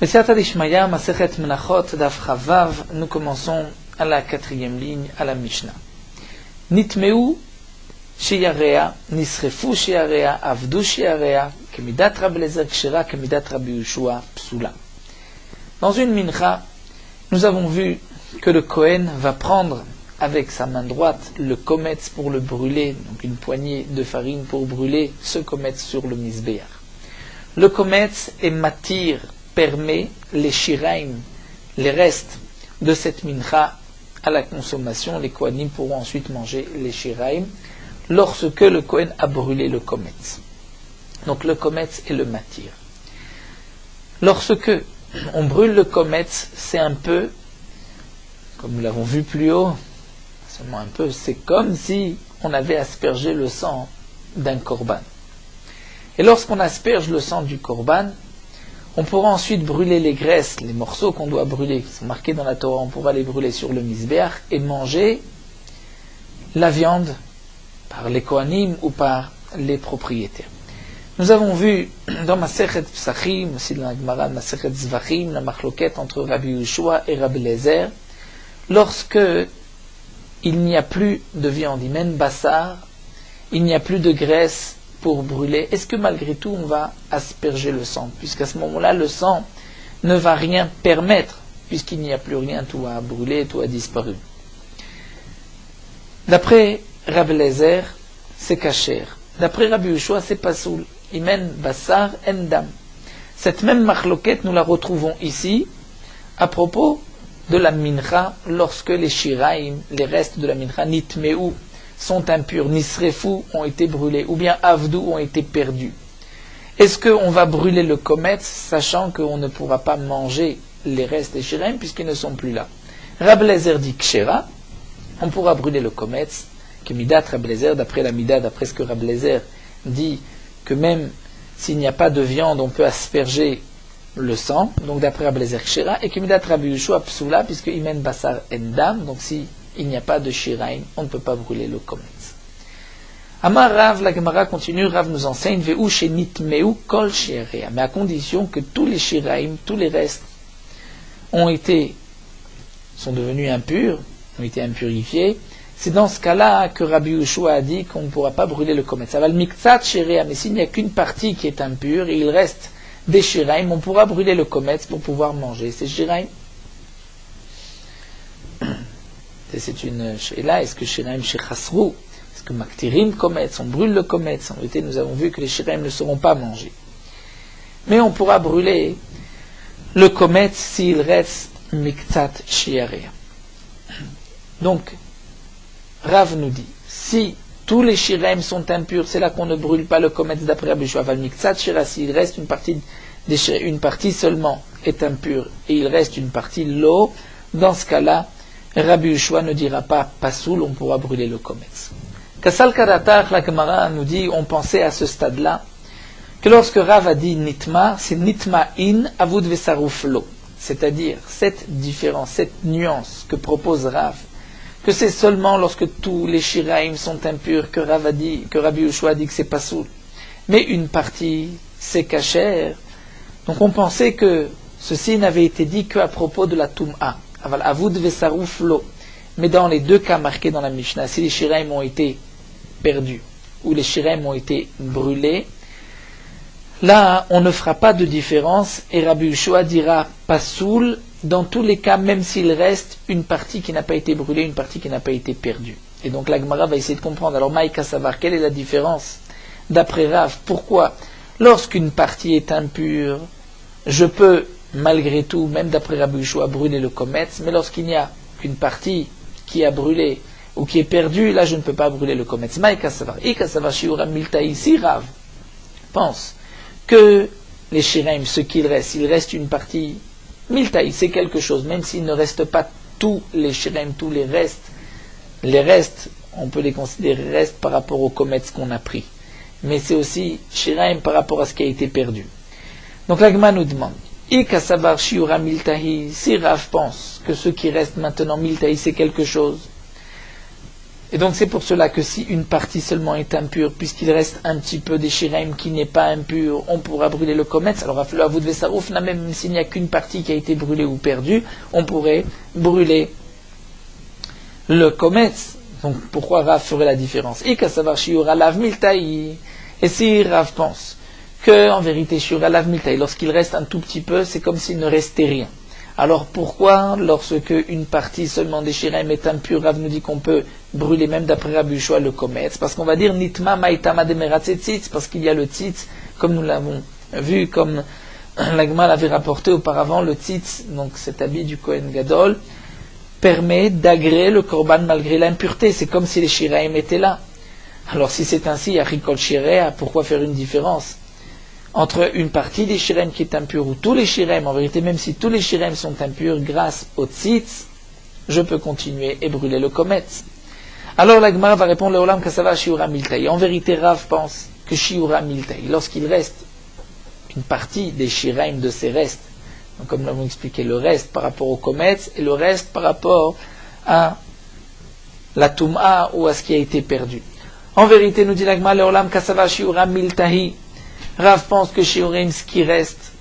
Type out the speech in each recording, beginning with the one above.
B'siyata d'Ishmaya, Masechet Menachot, Daf Chavav, nous commençons à la 4e ligne, à la Mishnah. Nitmeu sheyarea, nisrefu sheyarea, avdu sheyarea, kemidat Rabbi Eliezer kshera, kemidat Rabbi Yehoshua psula. Dans une mincha, nous avons vu que le Kohen va prendre avec sa main droite le kometz pour le brûler, donc une poignée de farine pour brûler ce kometz sur le misbéach. Le kometz est matir, permet les shiraim, les restes de cette mincha à la consommation. Les kohanim pourront ensuite manger les shiraim lorsque le kohen a brûlé le kometz. Donc le kometz est le matir. Lorsque on brûle le kometz, c'est un peu, comme nous l'avons vu plus haut, seulement un peu, c'est comme si on avait aspergé le sang d'un korban. Et lorsqu'on asperge le sang du korban, on pourra ensuite brûler les graisses, les morceaux qu'on doit brûler, qui sont marqués dans la Torah, on pourra les brûler sur le misbéach et manger la viande par les kohanim ou par les propriétaires. Nous avons vu dans Masechet Psachim, aussi dans la Gemara, Masechet Zvachim, la machloket entre Rabbi Yehoshua et Rabbi Eliezer, lorsque il n'y a plus de viande, imen bassar, il n'y a plus de graisse pour brûler, est-ce que malgré tout on va asperger le sang? Puisqu'à ce moment-là, le sang ne va rien permettre, puisqu'il n'y a plus rien, tout a brûlé, tout a disparu. D'après Rabbi Eliezer, c'est kasher. D'après Rabbi Yehoshua, c'est pasoul. Imen bassar endam. Cette même machloket, nous la retrouvons ici, à propos de la mincha, lorsque les shiraim, les restes de la mincha, nitmeu, sont impurs, nisrefu, ont été brûlés, ou bien avdu, ont été perdus. Est-ce qu'on va brûler le kometz, sachant qu'on ne pourra pas manger les restes des shiraim, puisqu'ils ne sont plus là? Rabbi Eliezer dit kshera, on pourra brûler le kometz, que midat Rabbi Eliezer, d'après la mida, d'après ce que Rabbi Eliezer dit, que même s'il n'y a pas de viande, on peut asperger le sang, donc d'après Rabbi Eliezer kshera, et que midat Rabbi Yehoshua psula, puisque imen basar endam, donc si il n'y a pas de shiraim, on ne peut pas brûler le kometz. Amar Rav, la Gemara continue, Rav nous enseigne, ve'u shenitmeu kol she'area, mais à condition que tous les shiraim, tous les restes, sont devenus impurs, ont été impurifiés. C'est dans ce cas-là que Rabbi Yehoshua a dit qu'on ne pourra pas brûler le kometz. Ça va le miktsat she'area, mais s'il n'y a qu'une partie qui est impure, et il reste des shiraim, on pourra brûler le kometz pour pouvoir manger ces shiraim. C'est une sheila, est-ce que shiraim shechasru, est-ce que maktirim kometz, on brûle le kometz? En réalité, nous avons vu que les shiraim ne seront pas mangés. Mais on pourra brûler le kometz s'il reste miktsat she'area. Donc, Rav nous dit, si tous les shiraim sont impurs, c'est là qu'on ne brûle pas le kometz d'après Rabbi Yehoshua. Val miktsat she'area, s'il reste une partie seulement est impure et il reste une partie l'eau, dans ce cas-là, Rabbi Yehoshua ne dira pas pasoul, on pourra brûler le kometz. Kassal Karatar, la Gemara nous dit, on pensait à ce stade-là, que lorsque Rav a dit nitma, c'est nitma in avud vesaruf lo. C'est-à-dire, cette différence, cette nuance que propose Rav, que c'est seulement lorsque tous les shiraim sont impurs que Rabbi Yehoshua dit que c'est pasoul. Mais une partie, c'est kasher. Donc on pensait que ceci n'avait été dit qu'à propos de la tum'a. Avud vesaruf lo. Mais dans les deux cas marqués dans la Mishnah, si les shiraim ont été perdus ou les shiraim ont été brûlés, là on ne fera pas de différence et Rabbi Yehoshua dira pasoul dans tous les cas, même s'il reste une partie qui n'a pas été brûlée, une partie qui n'a pas été perdue. Et donc la Gemara va essayer de comprendre. Alors Maïka Savar, quelle est la différence d'après Rav? Pourquoi lorsqu'une partie est impure, je peux malgré tout, même d'après Rabbi Yehoshua, brûler le kometz, mais lorsqu'il n'y a qu'une partie qui a brûlé ou qui est perdue, là je ne peux pas brûler le kometz. Maïka Savar, Ika Savar Shiura Milta, ici Rav pense que les shiraim, ce qu'il reste, il reste une partie Miltaï, c'est quelque chose, même s'il ne reste pas tous les shiraim, tous les restes, on peut les considérer restes par rapport au kometz qu'on a pris. Mais c'est aussi shiraim par rapport à ce qui a été perdu. Donc l'Agma nous demande, Ika Savar Shiura Miltahi, si Rav pense que ce qui reste maintenant Miltahi c'est quelque chose, Et donc c'est pour cela que si une partie seulement est impure, puisqu'il reste un petit peu des shiraim qui n'est pas impur, on pourra brûler le kometz. Alors le Avud Vesarouf, même s'il n'y a qu'une partie qui a été brûlée ou perdue, on pourrait brûler le kometz. Donc pourquoi Rav ferait la différence? Et si Rav pense que en vérité shiura lav miltaï, lorsqu'il reste un tout petit peu, c'est comme s'il ne restait rien. Alors pourquoi, lorsque une partie seulement des shiraim est impure, Rav nous dit qu'on peut brûler même d'après Rabbi Yehoshua le kometz? Parce qu'on va dire nitma maïtama demeratze tzitz, parce qu'il y a le tzitz, comme nous l'avons vu, comme l'Agma l'avait rapporté auparavant, le tzitz, donc cet habit du Kohen Gadol, permet d'agréer le korban malgré l'impureté. C'est comme si les shiraim étaient là. Alors si c'est ainsi, Arikol Shirea, pourquoi faire une différence entre une partie des shirem qui est impure ou tous les shirem? En vérité, même si tous les shirem sont impurs, grâce au tzitz, je peux continuer et brûler le kometz. Alors la Gemara va répondre, le olam kasava shiura miltaï. En vérité, Rav pense que shiura miltaï, lorsqu'il reste une partie des shirem de ces restes, donc comme nous l'avons expliqué, le reste par rapport au kometz et le reste par rapport à la tum'a ou à ce qui a été perdu. En vérité, nous dit la Gemara, le olam kasava shiura miltaï. Rav pense que shiurim, ce qui reste,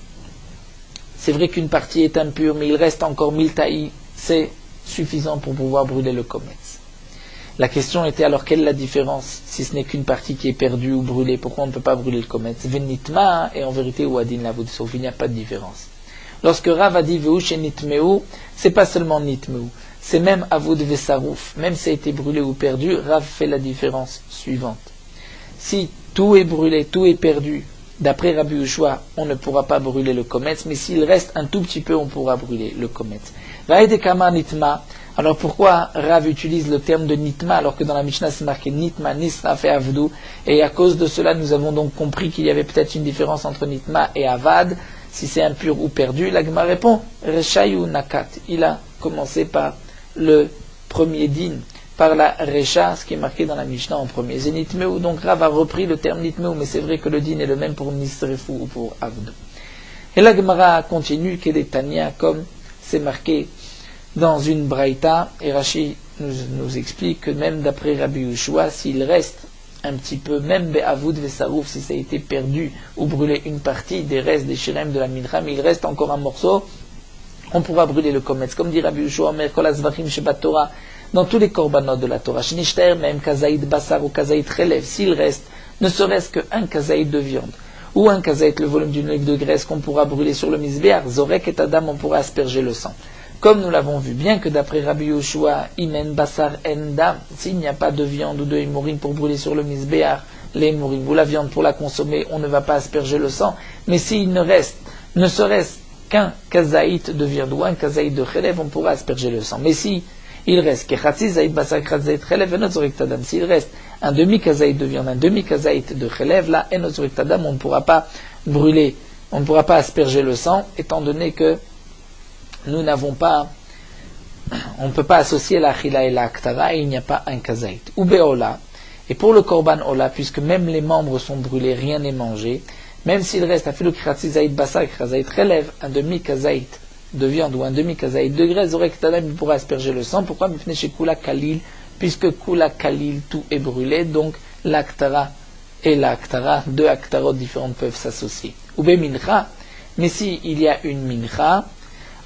c'est vrai qu'une partie est impure, mais il reste encore miltaï, c'est suffisant pour pouvoir brûler le kometz. La question était alors, quelle est la différence, si ce n'est qu'une partie qui est perdue ou brûlée, pourquoi on ne peut pas brûler le kometz? Venitma, et en vérité, ou adin la voudsouf, il n'y a pas de différence. Lorsque Rav a dit veuch et nitmeu, c'est pas seulement nitmeu, c'est même avud vesarouf, même si ça a été brûlé ou perdu, Rav fait la différence suivante. Si tout est brûlé, tout est perdu, d'après Rabbi Yehoshua, on ne pourra pas brûler le kometz, mais s'il reste un tout petit peu, on pourra brûler le kometz. Vaedekama nitma. Alors pourquoi Rav utilise le terme de nitma alors que dans la Mishnah c'est marqué nitma, nisra fait avdu, et à cause de cela nous avons donc compris qu'il y avait peut-être une différence entre nitma et avad, si c'est impur ou perdu. La Gemara répond, reshayu nakat. Il a commencé par le premier din, par la Recha, ce qui est marqué dans la Mishnah en premier. C'est Nitmeu, donc Rav a repris le terme Nitmeu, mais c'est vrai que le din est le même pour Nisrefu ou pour Avd. Et la Gemara continue, Kedetania, comme c'est marqué dans une Braïta, et Rashi nous explique que même d'après Rabbi Yehoshua, s'il reste un petit peu, même Be'avud Vesarouf, si ça a été perdu ou brûlé une partie des restes des shirem de la mincha, mais il reste encore un morceau, on pourra brûler le kometz. Comme dit Rabbi Yehoshua, Omer Kol Azvachim Shebat Torah, dans tous les korbanot de la Torah, Shnishter, même kazaïd basar ou kazaïd relève, s'il reste ne serait-ce qu'un kazaïd de viande, ou un kazaïd, le volume d'une olive de graisse qu'on pourra brûler sur le misbéar, zorek et adam, on pourra asperger le sang. Comme nous l'avons vu, bien que d'après Rabbi Yehoshua, imen basar en dam, s'il n'y a pas de viande ou de hémorine pour brûler sur le misbéar, les hémorines ou la viande pour la consommer, on ne va pas asperger le sang, mais s'il ne reste, ne serait-ce qu'un kazaïd de viande ou un kazaïd de relève, on pourra asperger le sang. Mais si il reste s'il reste un demi-kazaït de viande, un demi-kazaït de relève, là, on ne pourra pas brûler, on ne pourra pas asperger le sang, étant donné que nous n'avons pas, on ne peut pas associer la chila et la aktara, et il n'y a pas un kazaït. Ou beola, et pour le korban ola, puisque même les membres sont brûlés, rien n'est mangé, même s'il reste à filu kratzizaït basa, kazaït relève, un demi-kazaït de viande ou un demi-kazaït de graisse, il pourra asperger le sang. Pourquoi? Chez Kula Kalil, puisque Kula Kalil, tout est brûlé, donc l'aktara et l'aktara, deux aktarot différentes peuvent s'associer. Ou be mincha, mais si il y a une mincha,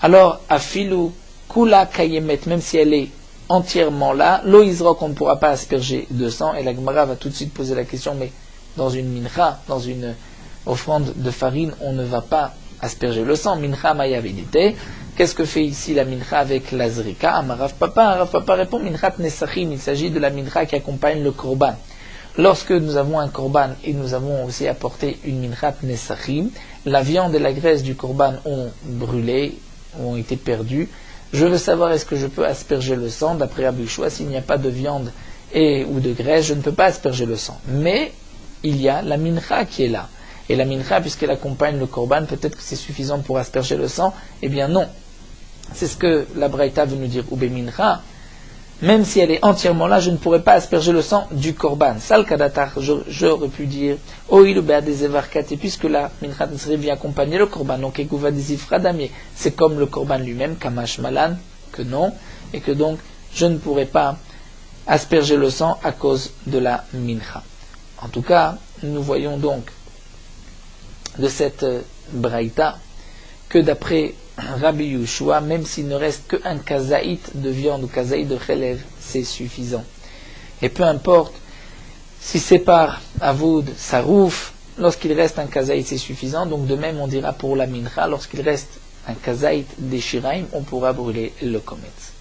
alors afilu Kula Kayemet, même si elle est entièrement là, lo Izrok, on ne pourra pas asperger de sang, et la Gemara va tout de suite poser la question, mais dans une mincha, dans une offrande de farine, on ne va pas asperger le sang. Mincha maya vedite. Qu'est-ce que fait ici la mincha avec la zrika? Rav Papa répond minchat nesachim. Il s'agit de la mincha qui accompagne le korban. Lorsque nous avons un korban et nous avons aussi apporté une minchat nesachim, la viande et la graisse du korban ont brûlé, ont été perdues. Je veux savoir, est-ce que je peux asperger le sang? D'après Rabbi Yehoshua, s'il n'y a pas de viande ou de graisse, je ne peux pas asperger le sang. Mais il y a la mincha qui est là. Et la mincha, puisqu'elle accompagne le korban, peut-être que c'est suffisant pour asperger le sang. Eh bien non. C'est ce que la Braïta veut nous dire. Oube mincha, même si elle est entièrement là, je ne pourrais pas asperger le sang du korban. Sal kadatar, j'aurais pu dire, oïl ou des evarkat, et puisque la mincha vient accompagner le korban, donc ekouva des ifradamier, c'est comme le korban lui-même, kamash malan, que non, et que donc je ne pourrais pas asperger le sang à cause de la mincha. En tout cas, nous voyons donc de cette braïta que d'après Rabbi Yehoshua, même s'il ne reste qu'un kazaït de viande ou kazaït de chelev, c'est suffisant. Et peu importe si c'est par avoud, sarouf, lorsqu'il reste un kazaït, c'est suffisant. Donc de même, on dira pour la mincha, lorsqu'il reste un kazaït des shiraim, on pourra brûler le kometz.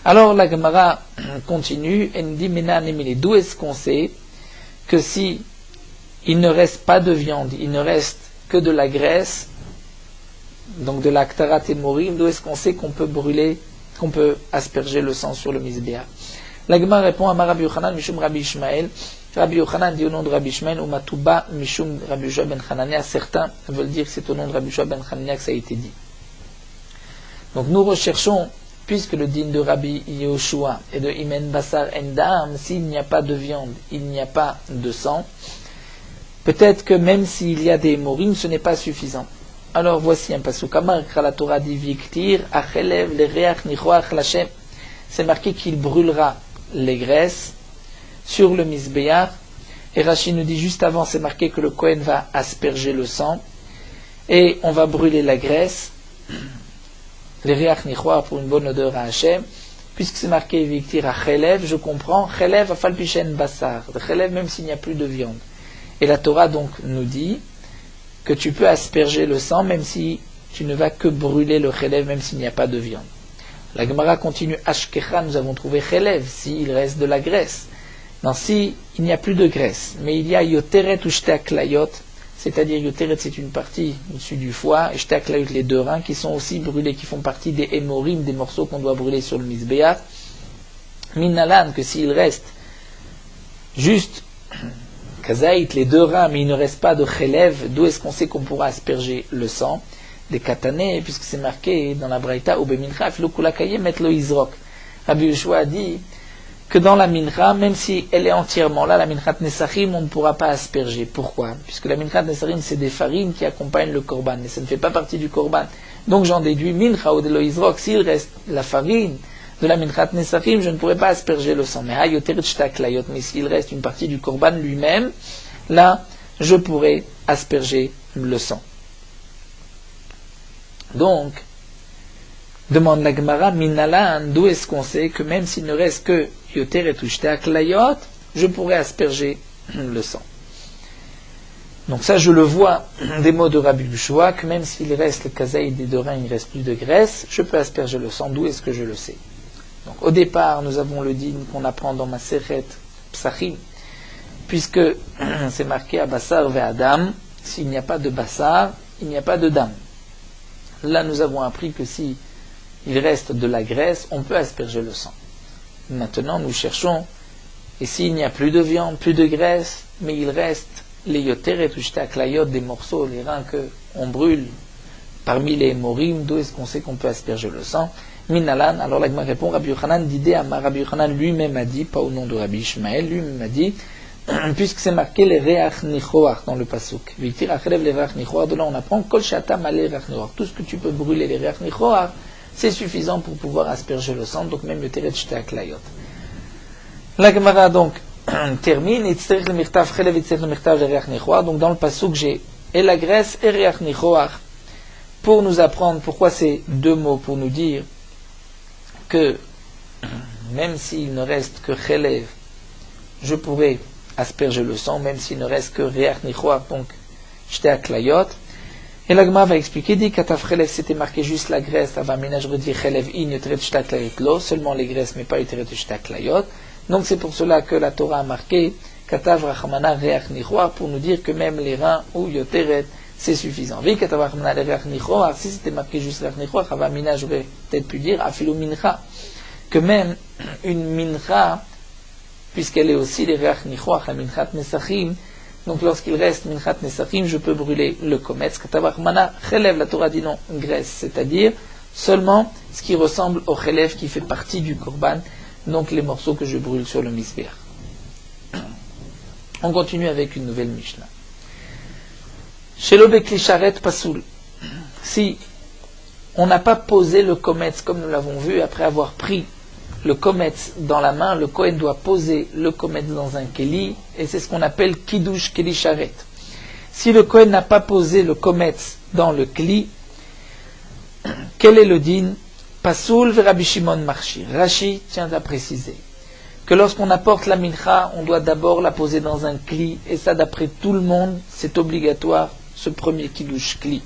Alors la Gemara continue et nous dit, d'où est-ce qu'on sait que si il ne reste pas de viande, il ne reste que de la graisse, donc de la ktarat et morim, d'où est-ce qu'on sait qu'on peut brûler, qu'on peut asperger le sang sur le misbéach? La Gemara répond à Rabbi Yochanan Mishum Rabbi Ishmael. Rabbi Yochanan dit au nom de Rabbi Ishmael, ou Matouba Mishum Rabbi Yoshua ben Hanania. Certains veulent dire que c'est au nom de Rabbi Yoshua ben Hanania que ça a été dit. Donc nous recherchons, puisque le din de Rabbi Yehoshua est de Imen Basar Endam, s'il n'y a pas de viande, il n'y a pas de sang, peut-être que même s'il y a des morim, ce n'est pas suffisant. Alors voici un pasuk. Amar la Torah dit Viktir, Achelev, le Reach, Nichoach, Lachem. C'est marqué qu'il brûlera les graisses sur le misbéach. Et Rashi nous dit juste avant, c'est marqué que le Kohen va asperger le sang. Et on va brûler la graisse. Les Reach, Nichoach, pour une bonne odeur à Hachem. Puisque c'est marqué Viktir, Achelev, je comprends. Chelev, Afalpichen, Bassar. Chelev, même s'il n'y a plus de viande. Et la Torah donc nous dit que tu peux asperger le sang même si tu ne vas que brûler le chelev, même s'il n'y a pas de viande. La Gemara continue, Ashkecha, nous avons trouvé chelev, s'il reste de la graisse. Non, si il n'y a plus de graisse, mais il y a yoteret ou shtéaklayot, c'est-à-dire yoteret c'est une partie au-dessus du foie, et shtéaklayot les deux reins, qui sont aussi brûlés, qui font partie des hémorim, des morceaux qu'on doit brûler sur le misbéach. Minalan, que s'il reste juste kazaït, les deux reins, mais il ne reste pas de chelev, d'où est-ce qu'on sait qu'on pourra asperger le sang? Des katanés, puisque c'est marqué dans la braïta, ou bemincha, filokulakaye, met lo izrok. Rabbi Yehoshua a dit que dans la mincha, même si elle est entièrement là, la minchat nesachim, on ne pourra pas asperger. Pourquoi? Puisque la minchat nesachim, c'est des farines qui accompagnent le korban, mais ça ne fait pas partie du korban. Donc j'en déduis, mincha ou de lo izrok, s'il reste la farine de la minchat nesachim, je ne pourrais pas asperger le sang. Mais mais s'il reste une partie du korban lui-même, là, je pourrais asperger le sang. Donc, demande la Gemara, minalan, d'où est-ce qu'on sait que même s'il ne reste que yoteret ou shtéaklayot, je pourrais asperger le sang. Donc ça, je le vois des mots de Rabbi Yehoshua, que même s'il reste le kazaïd des deux reins, il ne reste plus de graisse, je peux asperger le sang. D'où est-ce que je le sais? Donc au départ, nous avons le din qu'on apprend dans Masechet Psachim, puisque c'est marqué à Bassar ve Adam, s'il n'y a pas de Bassar, il n'y a pas de dam. Là, nous avons appris que si il reste de la graisse, on peut asperger le sang. Maintenant, nous cherchons, et s'il n'y a plus de viande, plus de graisse, mais il reste les yoteret ou shtéaklayot, des morceaux, les reins qu'on brûle parmi les morim, d'où est-ce qu'on sait qu'on peut asperger le sang? Minalan, alors la Gemara répond, Rabbi Yochanan d'idée à Rabbi Yochanan lui-même a dit, pas au nom de Rabbi Ishmael, lui-même a dit, puisque c'est marqué les reach nichoach dans le pasuk. Viktir achelev les reach nichoach, de là on apprend kol shata malé reach nichoach. Tout ce que tu peux brûler les reach nichoach, c'est suffisant pour pouvoir asperger le sang, donc même le teret shtéaklayot. La Gemara donc termine, itzterich le mirtav chelev, itzterich le mirtav les reach nichoach. Donc dans le pasuk j'ai et la graisse et reach nichoach pour nous apprendre pourquoi ces deux mots, pour nous dire que même s'il ne reste que chelev, je pourrais asperger le sang, même s'il ne reste que reach nichoach, donc shtéaklayot. Et la Gemara va expliquer, dit katav chelev, c'était marqué juste la graisse, avamina, je redis chelev in yoteret shtéaklayot lo, seulement les graisses, mais pas yoteret shtéaklayot. Donc c'est pour cela que la Torah a marqué katav rachamana reach nichoach, pour nous dire que même les reins ou yoteret, c'est suffisant. Vi katav rachamana reach nichoach, si c'était marqué juste reach nichoach, avamina, j'aurais peut-être pu dire afilu mincha, que même une mincha, puisqu'elle est aussi les reach nichoach, la minchat nesachim, donc lorsqu'il reste minchat nesachim, je peux brûler le kometz. Katav mana chelev, la Torah dit non, graisse, c'est-à-dire seulement ce qui ressemble au chelev qui fait partie du korban, donc les morceaux que je brûle sur le misbéach. On continue avec une nouvelle Mishnah. Shelo bekli sharet pasoul. Si on n'a pas posé le kometz comme nous l'avons vu après avoir pris le kometz dans la main, le Kohen doit poser le kometz dans un keli, et c'est ce qu'on appelle kiddush keli sharet. Si le Kohen n'a pas posé le kometz dans le kli, quel est le din? Pasoul ve Rabbi Shimon marchir. Rashi tient à préciser que lorsqu'on apporte la mincha, on doit d'abord la poser dans un kli, et ça d'après tout le monde, c'est obligatoire, ce premier kiddush kli.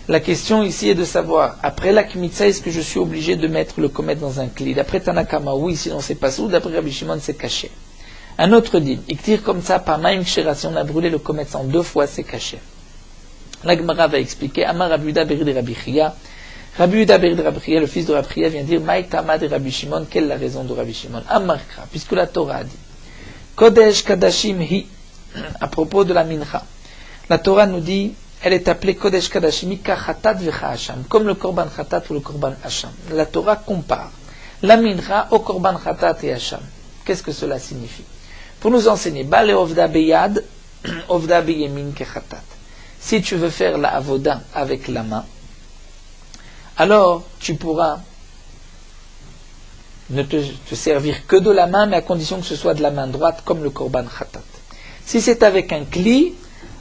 La question ici est de savoir, après la kmitza, est-ce que je suis obligé de mettre le komet dans un kli? D'après Tanakama, oui, sinon c'est pas sous. D'après Rabbi Shimon, c'est caché. Un autre dit, il tire comme ça, par maïm kshera, si on a brûlé le komet en 2 fois, c'est caché. La Gemara va expliquer, Amar Rabbi Yehuda Berid Rabbi Chia. Rabbi Yehuda Berid Rabbi Chia, le fils de Rabbi Chia, vient dire, Maïk Tamad et Rabbi Shimon, quelle est la raison de Rabbi Shimon? Amarkra, puisque la Torah a dit, Kodesh Kadashim Hi, à propos de la mincha. La Torah nous dit, elle est appelée Kodesh Kadashimi ka Chatat vecha Hasham, comme le Korban Chatat ou le Korban Hasham. La Torah compare la mincha au Korban Chatat et Hasham. Qu'est-ce que cela signifie? Pour nous enseigner, Bale Ovda Beyad, Ovda Beyemin ke Chatat. Si tu veux faire la avoda avec la main, alors tu pourras ne te servir que de la main, mais à condition que ce soit de la main droite, comme le Korban Chatat. Si c'est avec un kli,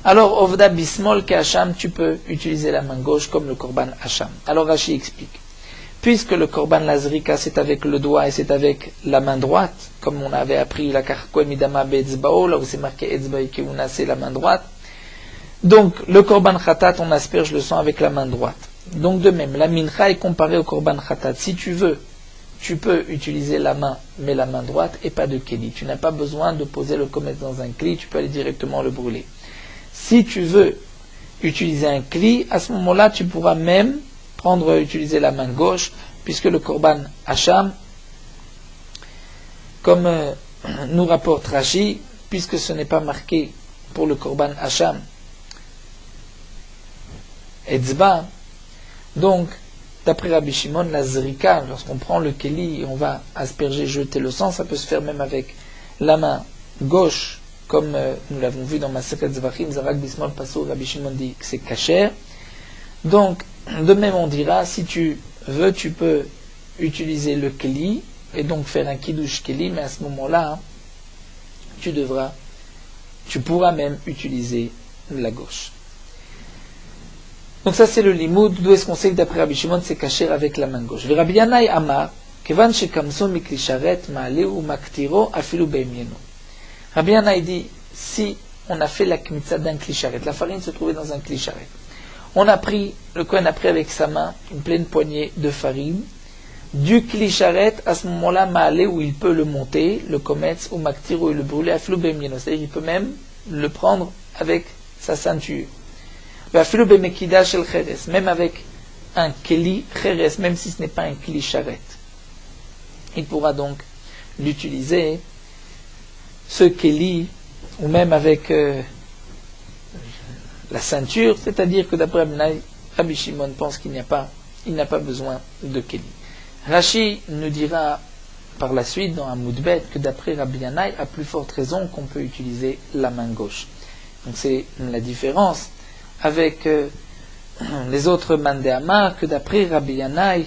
alors, Ovda Bismol ke Hasham, tu peux utiliser la main gauche comme le Korban Hasham. Alors Rashi explique. Puisque le Korban Lazrika, c'est avec le doigt et c'est avec la main droite, comme on avait appris la Karkoe Midama Be'etzbao, là où c'est marqué Etzbaï Keuna, c'est la main droite. Donc, le Korban Khatat, on asperge le sang avec la main droite. Donc, de même, la mincha est comparée au Korban Khatat. Si tu veux, tu peux utiliser la main, mais la main droite et pas de keli. Tu n'as pas besoin de poser le komet dans un kli, tu peux aller directement le brûler. Si tu veux utiliser un kli, à ce moment-là, tu pourras même utiliser la main gauche, puisque le Korban Hasham, comme nous rapporte Rashi, puisque ce n'est pas marqué pour le Korban Hasham, Etzba, donc, d'après Rabbi Shimon, la zrika, lorsqu'on prend le keli et on va asperger, jeter le sang, ça peut se faire même avec la main gauche, comme nous l'avons vu dans Masechet Zvachim, Zarak Bismol Paso, Rabbi Shimon dit que c'est kasher. Donc, de même on dira, si tu veux, tu peux utiliser le keli, et donc faire un kiddush keli, mais à ce moment-là, tu pourras même utiliser la gauche. Donc ça c'est le limoud, d'où est-ce qu'on sait que d'après Rabbi Shimon, c'est kasher avec la main gauche. Rabbi Yanai Amar, Kevan shekamso mikli sharet ma'aleu maktiro afilu be'emyeno. Rabbi Yanai dit, si on a fait la kmitza d'un kli sharet, la farine se trouvait dans un kli sharet, le Kohen a pris avec sa main une pleine poignée de farine, du kli sharet, à ce moment-là, ma'ale, où il peut le monter, le kometz, ou maktir, ou le brûler, afilu be'emyeno, c'est-à-dire il peut même le prendre avec sa ceinture. Afilu be'mekida shel cheres, même avec un keli cheres, même si ce n'est pas un kli sharet. Il pourra donc l'utiliser, ce keli, ou même avec la ceinture, c'est-à-dire que d'après Rabbi Shimon pense qu'il n'a pas besoin de keli. Rashi nous dira par la suite dans un moudbet que d'après Rabbi Yanai, à plus forte raison qu'on peut utiliser la main gauche. Donc c'est la différence avec les autres mandéamar que d'après Rabbi Yanai,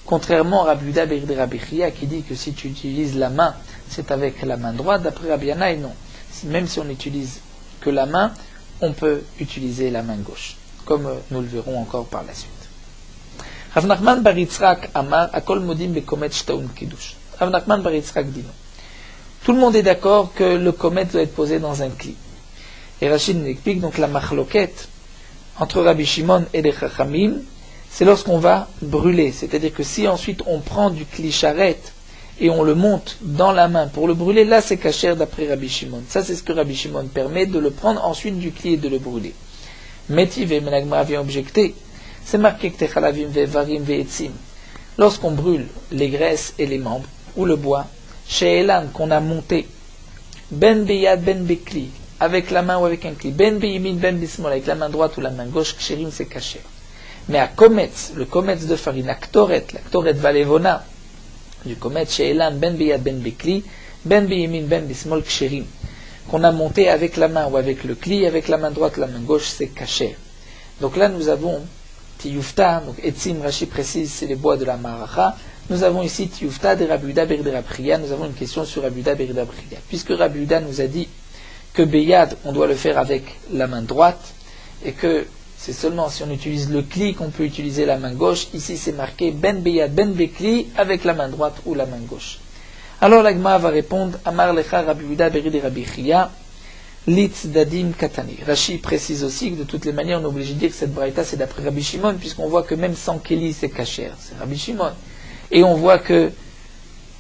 contrairement à Rabbi Yehuda Berid Rabbi Chia qui dit que si tu utilises la main, c'est avec la main droite, d'après Rabbi Yanai, non. Même si on n'utilise que la main, on peut utiliser la main gauche, comme nous le verrons encore par la suite. Rav Nachman bar Yitzhak Amar, Akol Modim Bekomet Shtaun Kiddush. Rav Nachman bar Yitzhak dit non. Tout le monde est d'accord que le komet doit être posé dans un kli. Et Rachid nous explique donc la machloket entre Rabbi Shimon et les Chachamim, c'est lorsqu'on va brûler. C'est-à-dire que si ensuite on prend du kli sharet et on le monte dans la main pour le brûler, là c'est kasher d'après Rabbi Shimon. Ça c'est ce que Rabbi Shimon permet, de le prendre ensuite du kli et de le brûler. Métiv et Menagma vient objecter, c'est marqué que Techalavim ve'varim ve'etzim. Lorsqu'on brûle les graisses et les membres, ou le bois, chez Elan qu'on a monté, ben beyad ben bekli, avec la main ou avec un kli, ben beyimin ben bismol, avec la main droite ou la main gauche, ksherim c'est kasher. Mais à kometz, le kometz de farine, à ktoret, la ktoret valevona, du kometz chez Elan ben beyad ben bekli, ben beyimin ben bismol ksherim, qu'on a monté avec la main ou avec le kli, avec la main droite ou la main gauche, c'est kasher. Donc là nous avons Tiyufta, donc Etzim, Rashi précise, c'est les bois de la Maracha, nous avons ici Tioufta de Rabbi Yehuda Berid Rabpriya, nous avons une question sur Rabbi Yehuda Berid Rabpriya. Puisque Rabbi Yehuda nous a dit que Beyad, on doit le faire avec la main droite, et que c'est seulement si on utilise le Kli qu'on peut utiliser la main gauche. Ici c'est marqué Ben Beyad, Ben Bekli, avec la main droite ou la main gauche. Alors l'Agma va répondre Amar Lecha Rabbi Yehuda Berid Rabpriya, Litz Dadim Katani. Rashi précise aussi que de toutes les manières on est obligé de dire que cette braïta c'est d'après Rabbi Shimon, puisqu'on voit que même sans Keli c'est kasher, c'est Rabbi Shimon. Et on voit que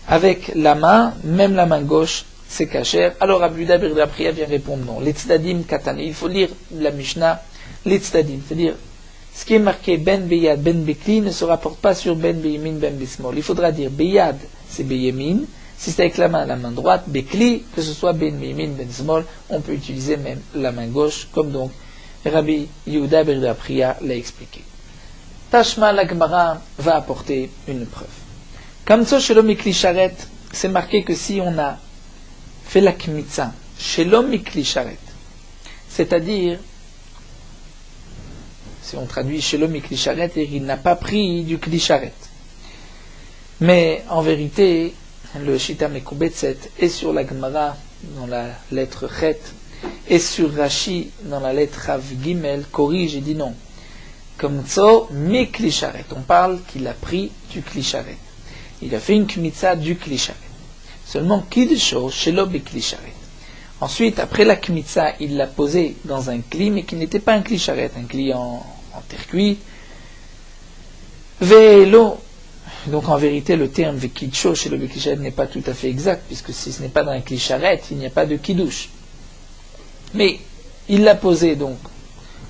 avec la main, même la main gauche, c'est kasher. Alors Rabbi Yehuda Berid Rabpriya vient répondre non. Litz Dadim Katani. Il faut lire la Mishnah Litz Dadim, c'est-à-dire ce qui est marqué Ben Beyad, Ben Bekli ne se rapporte pas sur Ben Beyamin, Ben Bismol. Il faudra dire Beyad, c'est Beyamin. Si c'est avec la main droite, Bekli, que ce soit Ben Beyamin, Ben Smol, on peut utiliser même la main gauche, comme donc Rabbi Yehuda Berid Rabpriya l'a expliqué. Tashma la Gemara va apporter une preuve. Comme ça, chez l'homme Mikli Sharet, c'est marqué que si on a fait la Kmitza, chez l'homme Mikli Sharet, c'est-à-dire, si on traduit chez l'homme Mikli Sharet, il n'a pas pris du Kli Sharet. Mais en vérité, le Shita Mekubetset est sur la Gemara dans la lettre Chet et sur Rashi dans la lettre Rav Gimel corrige et dit non. Comme ça, mi Kli Sharet. On parle qu'il a pris du Kli Sharet. Il a fait une Kmitza du Kli Sharet. Seulement Kiddusho Shelo Bekli Sharet. Ensuite, après la Kmitza, il l'a posé dans un Kli, mais qui n'était pas un Kli Sharet, un Kli en terre cuite. Vélo. Donc en vérité, le terme Vekidsho chez le Bekli Sharet n'est pas tout à fait exact, puisque si ce n'est pas dans un Kli Sharet, il n'y a pas de Kiddush. Mais il l'a posé donc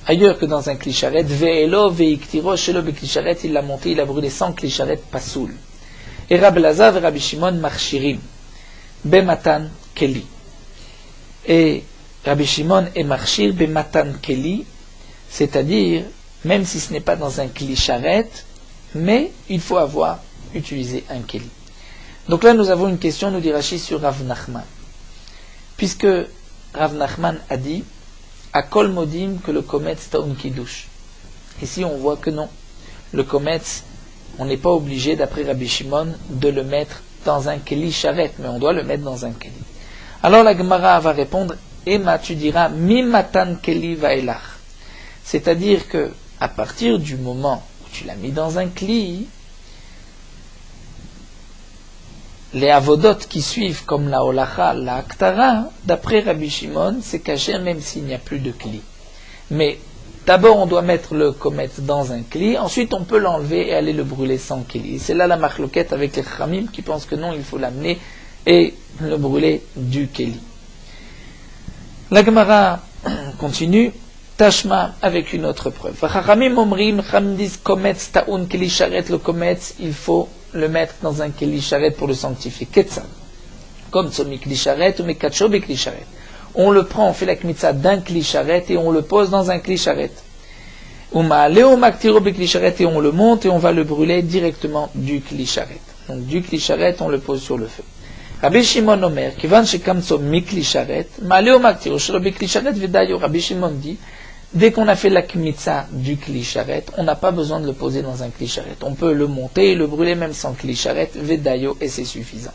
ailleurs que dans un Kli Sharet. Vélo, Veiktiro, chez le Bekli Sharet, il l'a monté, il a brûlé 100 Kli Sharet pasoul. Et Rabbi Lazar et Rabbi Shimon marchirim, Bematan Keli. Et Rabbi Shimon est marchir Bematan Keli, c'est-à-dire, même si ce n'est pas dans un Kli Sharet, mais il faut avoir utilisé un Keli. Donc là, nous avons une question, nous dit Rashi, sur Rav Nachman. Puisque Rav Nachman a dit, à Kol Modim, que le Kometz Taun Kiddush. Ici, on voit que non. Le Kometz, on n'est pas obligé, d'après Rabbi Shimon, de le mettre dans un Keli Sharet, mais on doit le mettre dans un Keli. Alors la Gemara va répondre, Ema, tu diras, Mimatan Keli Vaelach. C'est-à-dire que, à partir du moment tu l'as mis dans un Kli, les avodot qui suivent comme la holacha, la aktara, d'après Rabbi Shimon, c'est caché même s'il n'y a plus de Kli. Mais d'abord on doit mettre le kometz dans un Kli, ensuite on peut l'enlever et aller le brûler sans Kli. C'est là la marloquette avec les Khamim qui pensent que non, il faut l'amener et le brûler du Kli. La Gemara continue. Tashma avec une autre preuve. Chachamim omrim, chachamim disent kometz taun keli sharet, le kometz, il faut le mettre dans un keli sharet pour le sanctifier. Ketsa. Comme somi keli sharet ou mekacho be keli sharet. On le prend, on fait la kmitza d'un keli sharet et on le pose dans un keli sharet. Uma leo maktiro be keli sharet et on le monte et on va le brûler directement du keli sharet. Donc du keli sharet, on le pose sur le feu. Rabbi Shimon Omer, kivan shekamso mi keli sharet, ma leo maktiro shelo be keli sharet vedayo. Rabbi Shimon dit, dès qu'on a fait la kmitza du Kli Sharet, on n'a pas besoin de le poser dans un Kli Sharet. On peut le monter et le brûler même sans Kli Sharet, Vedayo, et c'est suffisant.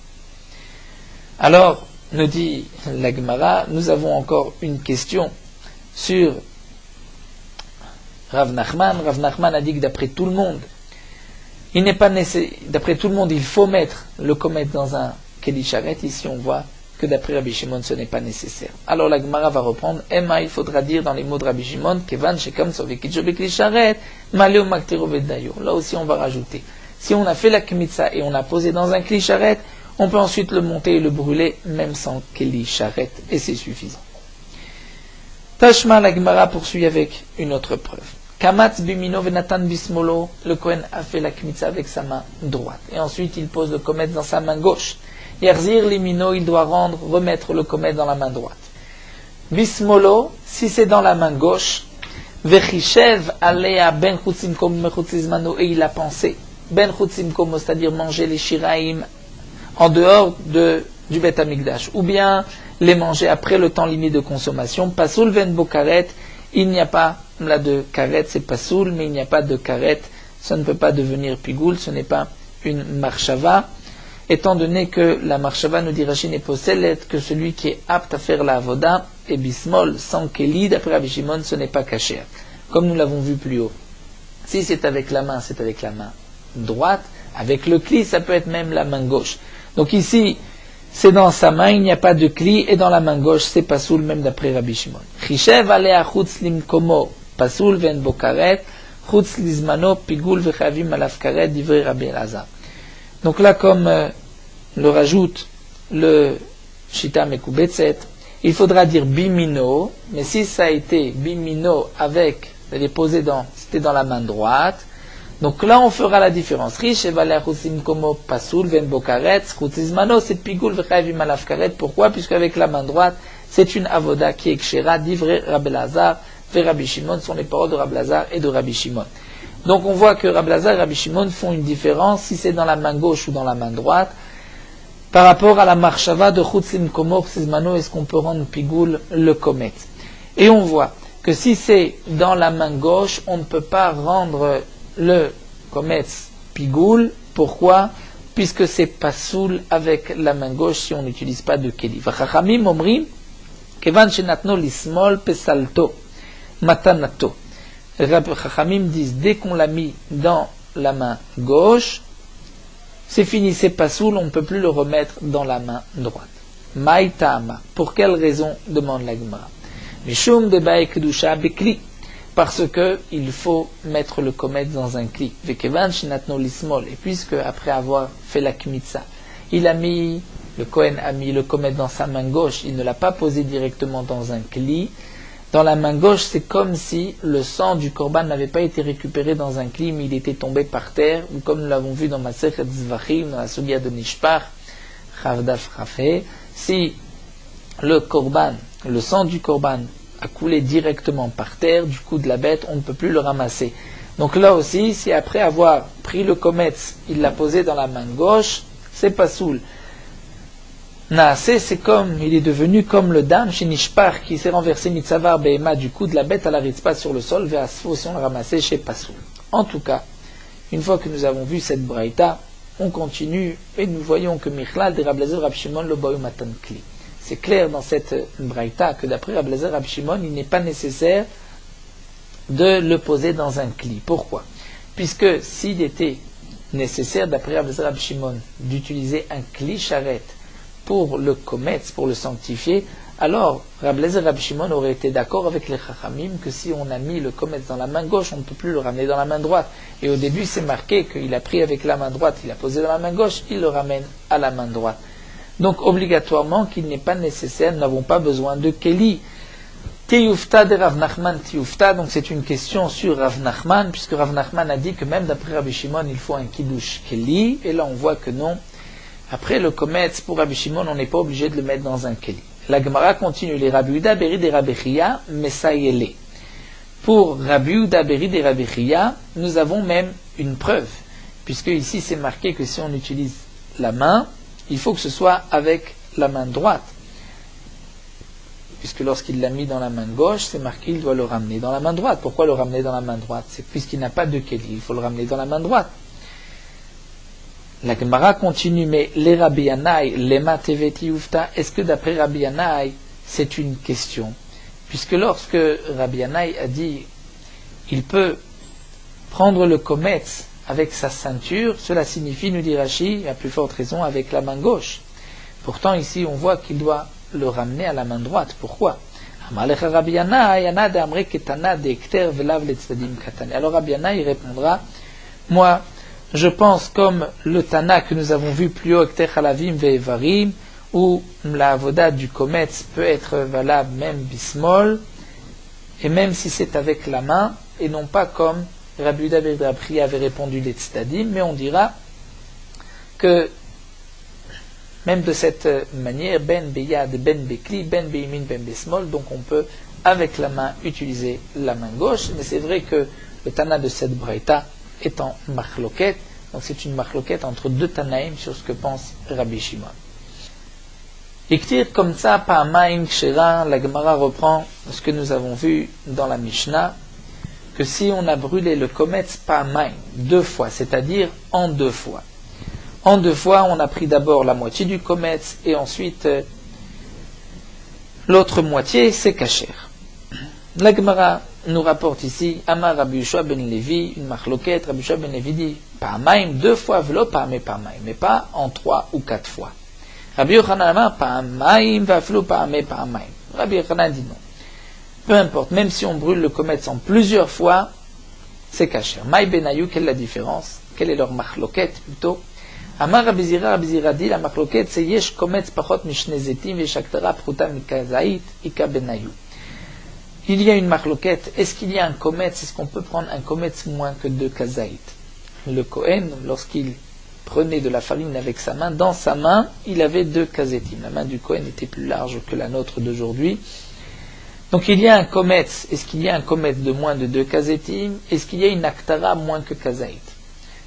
Alors, nous dit la Gemara, nous avons encore une question sur Rav Nachman. Rav Nachman a dit que d'après tout le monde, il n'est pas nécessaire, d'après tout le monde, il faut mettre le kometz dans un Kli Sharet. Ici, on voit que d'après Rabbi Shimon, ce n'est pas nécessaire. Alors la Gemara va reprendre, Emma, il faudra dire dans les mots de Rabbi Shimon, Kevan shekam sovekidjo bekli sharet, maleo maktero vedayo. Là aussi, on va rajouter. Si on a fait la kmitza et on l'a posé dans un kli sharet, on peut ensuite le monter et le brûler, même sans kli sharet, et c'est suffisant. Tashma, la Gemara poursuit avec une autre preuve. Kamatz bimino venatan bismolo, le Kohen a fait la kmitza avec sa main droite. Et ensuite, il pose le kometz dans sa main gauche. Yerzir limino, il doit remettre le kometz dans la main droite. Bismolo, si c'est dans la main gauche, vechishev alea ben chutzimkom mechutzizmano, et il a pensé, ben chutzimkom, c'est-à-dire manger les shiraim en dehors du Bet Amikdash, ou bien les manger après le temps limite de consommation, pasoul ven bo karet, il n'y a pas, là de karet c'est pasoul, mais il n'y a pas de karet, ça ne peut pas devenir pigoul, ce n'est pas une marshava, étant donné que la marshava, nous dit Rashi, n'est possédée que celui qui est apte à faire la avoda, et bismol, sans keli, d'après Rabbi Shimon, ce n'est pas caché. Comme nous l'avons vu plus haut. Si c'est avec la main, c'est avec la main droite. Avec le kli, ça peut être même la main gauche. Donc ici, c'est dans sa main, il n'y a pas de kli, et dans la main gauche, c'est pasoul, même d'après Rabbi Shimon. Chishev alea chutz limkomo, pasoul ven bokaret, chutz lizmano, pigul vechavim alaf karet, divrei Rabbi Elazar. Donc là, comme le rajoute le Shita Mekubetset, il faudra dire bimino, mais si ça a été bimino avec, c'est-à-dire posé c'était dans la main droite, donc là on fera la différence. Riche evaler chusim komo pasoul ven bokaret, chutizmano, c'est pigul vechavim alaf karet. Pourquoi? Puisqu'avec la main droite, c'est une avoda qui est kshera, divrei Rabbi Elazar, et Rabbi Shimon, sont les paroles de Rabbi Elazar et de Rabbi Shimon. Donc on voit que Rabbi Elazar et Rabbi Shimon font une différence si c'est dans la main gauche ou dans la main droite. Par rapport à la marshava de Chutzim Komor Sizmano, est-ce qu'on peut rendre Pigoul le Komet? Et on voit que si c'est dans la main gauche, on ne peut pas rendre le Komet Pigoul. Pourquoi? Puisque c'est pasoul avec la main gauche si on n'utilise pas de Keli. Vachachamim omrim, Kevan Shenatno Lismol Pesalto, Matanato. Les Chachamim disent, dès qu'on l'a mis dans la main gauche, c'est fini, c'est pasoul, on ne peut plus le remettre dans la main droite. Maïtama, pour quelle raison, demande la Gemara. Mishum de Bae Kedusha Bekli, parce que il faut mettre le komet dans un kli. Vekevan Shinatno Lismol, et puisque après avoir fait la kmitza, le Kohen a mis le komet dans sa main gauche, il ne l'a pas posé directement dans un kli. Dans la main gauche, c'est comme si le sang du korban n'avait pas été récupéré dans un kli, mais il était tombé par terre, ou comme nous l'avons vu dans Masechet Zvachim, dans la Sugia de Nishpach, Chavdaf Rafé, si le sang du korban a coulé directement par terre, du coup de la bête, on ne peut plus le ramasser. Donc là aussi, si après avoir pris le kometz, il l'a posé dans la main gauche, c'est pas soul. Naasé, il est devenu comme le dam chez Nishpar qui s'est renversé mitzavar behema du coup de la bête à la ritzpa sur le sol, vers si on le ramassait chez Pasoul. En tout cas, une fois que nous avons vu cette braïta, on continue et nous voyons que Michlal de Rabbi Elazar Rabbi Shimon le boyu matan kli. C'est clair dans cette braïta que d'après Rabbi Elazar Rabbi Shimon, il n'est pas nécessaire de le poser dans un kli. Pourquoi? Puisque s'il était nécessaire d'après Rabbi Elazar Rabbi Shimon d'utiliser un kli charret pour le kometz, pour le sanctifier, alors Rabbi Elazar Rabbi Shimon aurait été d'accord avec les Chachamim que si on a mis le kometz dans la main gauche, on ne peut plus le ramener dans la main droite. Et au début, c'est marqué qu'il a pris avec la main droite, il a posé dans la main gauche, il le ramène à la main droite. Donc obligatoirement qu'il n'est pas nécessaire, nous n'avons pas besoin de Keli. Tiyufta de Rav Nachman Tiyufta, donc c'est une question sur Rav Nachman, puisque Rav Nachman a dit que même d'après Rabbi Shimon, il faut un Kiddush Keli, et là on voit que non. Après le kometz, pour Rabbi Shimon, on n'est pas obligé de le mettre dans un keli. La Gemara continue, les Rabbi Yehuda, Berid et Rabbi Chia, Messayele. Pour Rabbi Yehuda, Berid et Rabbi Chia, nous avons même une preuve, puisque ici c'est marqué que si on utilise la main, il faut que ce soit avec la main droite. Puisque lorsqu'il l'a mis dans la main gauche, c'est marqué qu'il doit le ramener dans la main droite. Pourquoi le ramener dans la main droite? C'est puisqu'il n'a pas de keli, il faut le ramener dans la main droite. La Gemara continue, mais les Rabbi Yannai, les Mateveti Ufta, est-ce que d'après Rabbi Yannai, c'est une question? Puisque lorsque Rabbi Yannai a dit, il peut prendre le kometz avec sa ceinture, cela signifie, nous dit Rashi, à plus forte raison, avec la main gauche. Pourtant, ici, on voit qu'il doit le ramener à la main droite. Pourquoi? Alors Rabbi Yannai répondra, moi, je pense comme le Tana que nous avons vu plus haut, Ekter Halavim Ve'evarim, où la avoda du kometz peut être valable même bismol, et même si c'est avec la main, et non pas comme Rabbi Yehuda ben Rabbi avait répondu les tzdadim, mais on dira que même de cette manière, ben beyad, ben bekli, ben beimin, ben besmol, donc on peut avec la main utiliser la main gauche, mais c'est vrai que le Tana de cette braïta est en machloket, donc c'est une machloket entre deux Tanaïm sur ce que pense Rabbi Shimon. Iktir comme ça, Pa'amaim Kshera, la Gemara reprend ce que nous avons vu dans la Mishnah, que si on a brûlé le kometz Pa'amaim, 2 fois, c'est-à-dire en 2 fois, En 2 fois, on a pris d'abord la moitié du kometz et ensuite l'autre moitié, c'est kasher. La Gemara nous rapporte ici, Amar Rabbi Yoshua ben Levi, une marloquette, Rabbi Yoshua ben Levi dit, Pa'amaim, 2 fois, velo pa'amé pa'amaim, mais pas en 3 ou 4 fois. Rabbi Yochanan Amar, Pa'amaim, vaflo pa'amé pa'amaim. Rabbi Yochanan dit non. Peu importe, même si on brûle le kometz en plusieurs fois, c'est kasher. Maï benayou, quelle est la différence? Quelle est leur marloquette plutôt? Amar Rabbi Zira dit, la marloquette, c'est yesh kometz pachot mishne zetim, yesh aktara pruta mikazait, ika benayou. Il y a une marloquette. Est-ce qu'il y a un kometz? Est-ce qu'on peut prendre un kometz moins que 2 kazaït? Le Kohen, lorsqu'il prenait de la farine avec sa main, dans sa main, il avait 2 kazetim. La main du Kohen était plus large que la nôtre d'aujourd'hui. Donc il y a un kometz. Est-ce qu'il y a un kometz de moins de 2 kazetim? Est-ce qu'il y a une aktara moins que kazaït?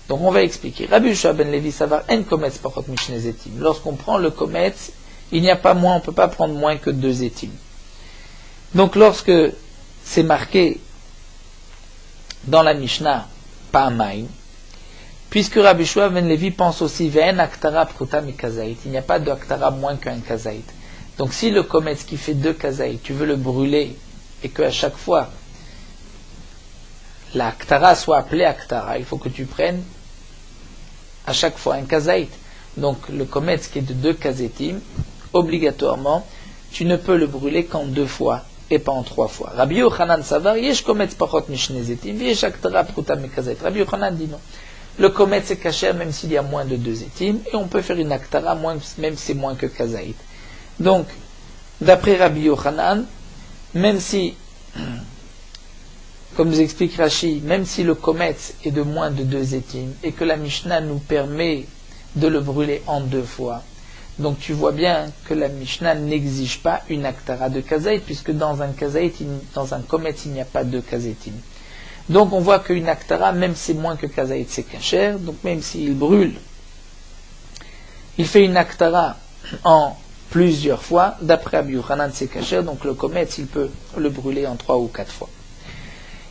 Donc on va expliquer. Rabbi Yoshua ben Levi savar en kometz pachot mishne zetim. Lorsqu'on prend le kometz, il n'y a pas moins, on ne peut pas prendre moins que 2 zetim. Donc lorsque c'est marqué dans la Mishnah, Pa'amaim, puisque Rabbi Yoshua ben Levi pense aussi, Ve'en aktara pruta mi kazaït, il n'y a pas de aktara moins qu'un kazaït. Donc si le kometz qui fait 2 kazaït, tu veux le brûler, et qu'à chaque fois, la aktara soit appelée aktara, il faut que tu prennes à chaque fois un kazaït. Donc le kometz qui est de 2 kazetim, obligatoirement, tu ne peux le brûler qu'en 2 fois. Et pas en 3 fois. Rabbi Yochanan savar, yesh kometz pachot mishne zetim, yesh aktara pruta mikazait. Rabbi Yochanan dit non. Le kometz est kasher même s'il y a moins de 2 zetim, et on peut faire une aktara même si c'est moins que kazaït. Donc, d'après Rabbi Yochanan, même si, comme nous explique Rashi, même si le kometz est de moins de 2 zetim, et que la Mishnah nous permet de le brûler en 2 fois, donc tu vois bien que la Mishnah n'exige pas une aktara de kazaït, puisque dans un kazaït, dans un kometz, il n'y a pas de kazaïtim. Donc on voit qu'une aktara, même si c'est moins que kazaït, c'est kasher. Donc même s'il brûle, il fait une aktara en plusieurs fois. D'après Rabbi Yochanan, c'est kasher. Donc le kometz, il peut le brûler en 3 ou 4 fois.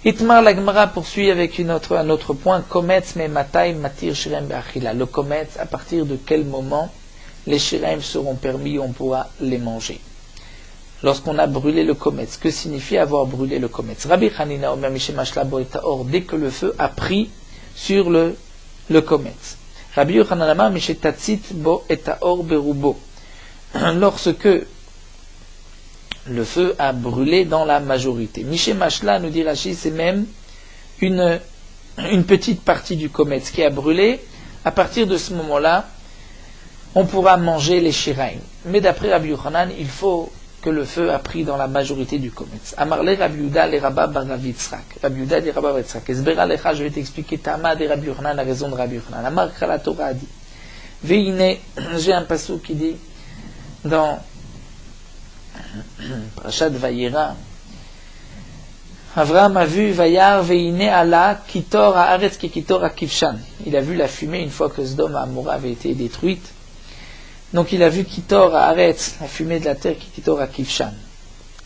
Itmar la Gemara poursuit avec un autre point. Kometz me matai matir shirem be'achila. Le kometz, à partir de quel moment les shirem seront permis, on pourra les manger. Lorsqu'on a brûlé le kometz, que signifie avoir brûlé le kometz? Rabbi Hanina Omer Mishemashla bo etaor, dès que le feu a pris sur le kometz. Rabbi Yochanan Amar Mishetatzit bo etaor berubo, lorsque le feu a brûlé dans la majorité. Mishemashla, nous dit Rashi, c'est même une petite partie du kometz qui a brûlé. À partir de ce moment-là, on pourra manger les shiraim. Mais d'après Rabbi Yochanan, il faut que le feu a pris dans la majorité du kometz. Amarle Rabbi Yehuda le Rabba bar Rabbi Yitzchak. Rabbi Yehuda le Rabba bar Yitzchak. Esbera lecha, je vais t'expliquer Tama de Rabbi Yochanan, la raison de Rabbi Yochanan. Amar la Torah a dit. Veine, j'ai un passage qui dit dans Parashat Vayera, Avraham a vu Vayar Veine ala Kitor haaretz ki Kitor hakivshan. Il a vu la fumée une fois que Sodome et Amora avaient été détruites. Donc il a vu Kitor haaretz, la fumée de la terre, qui Kitor hakivshan.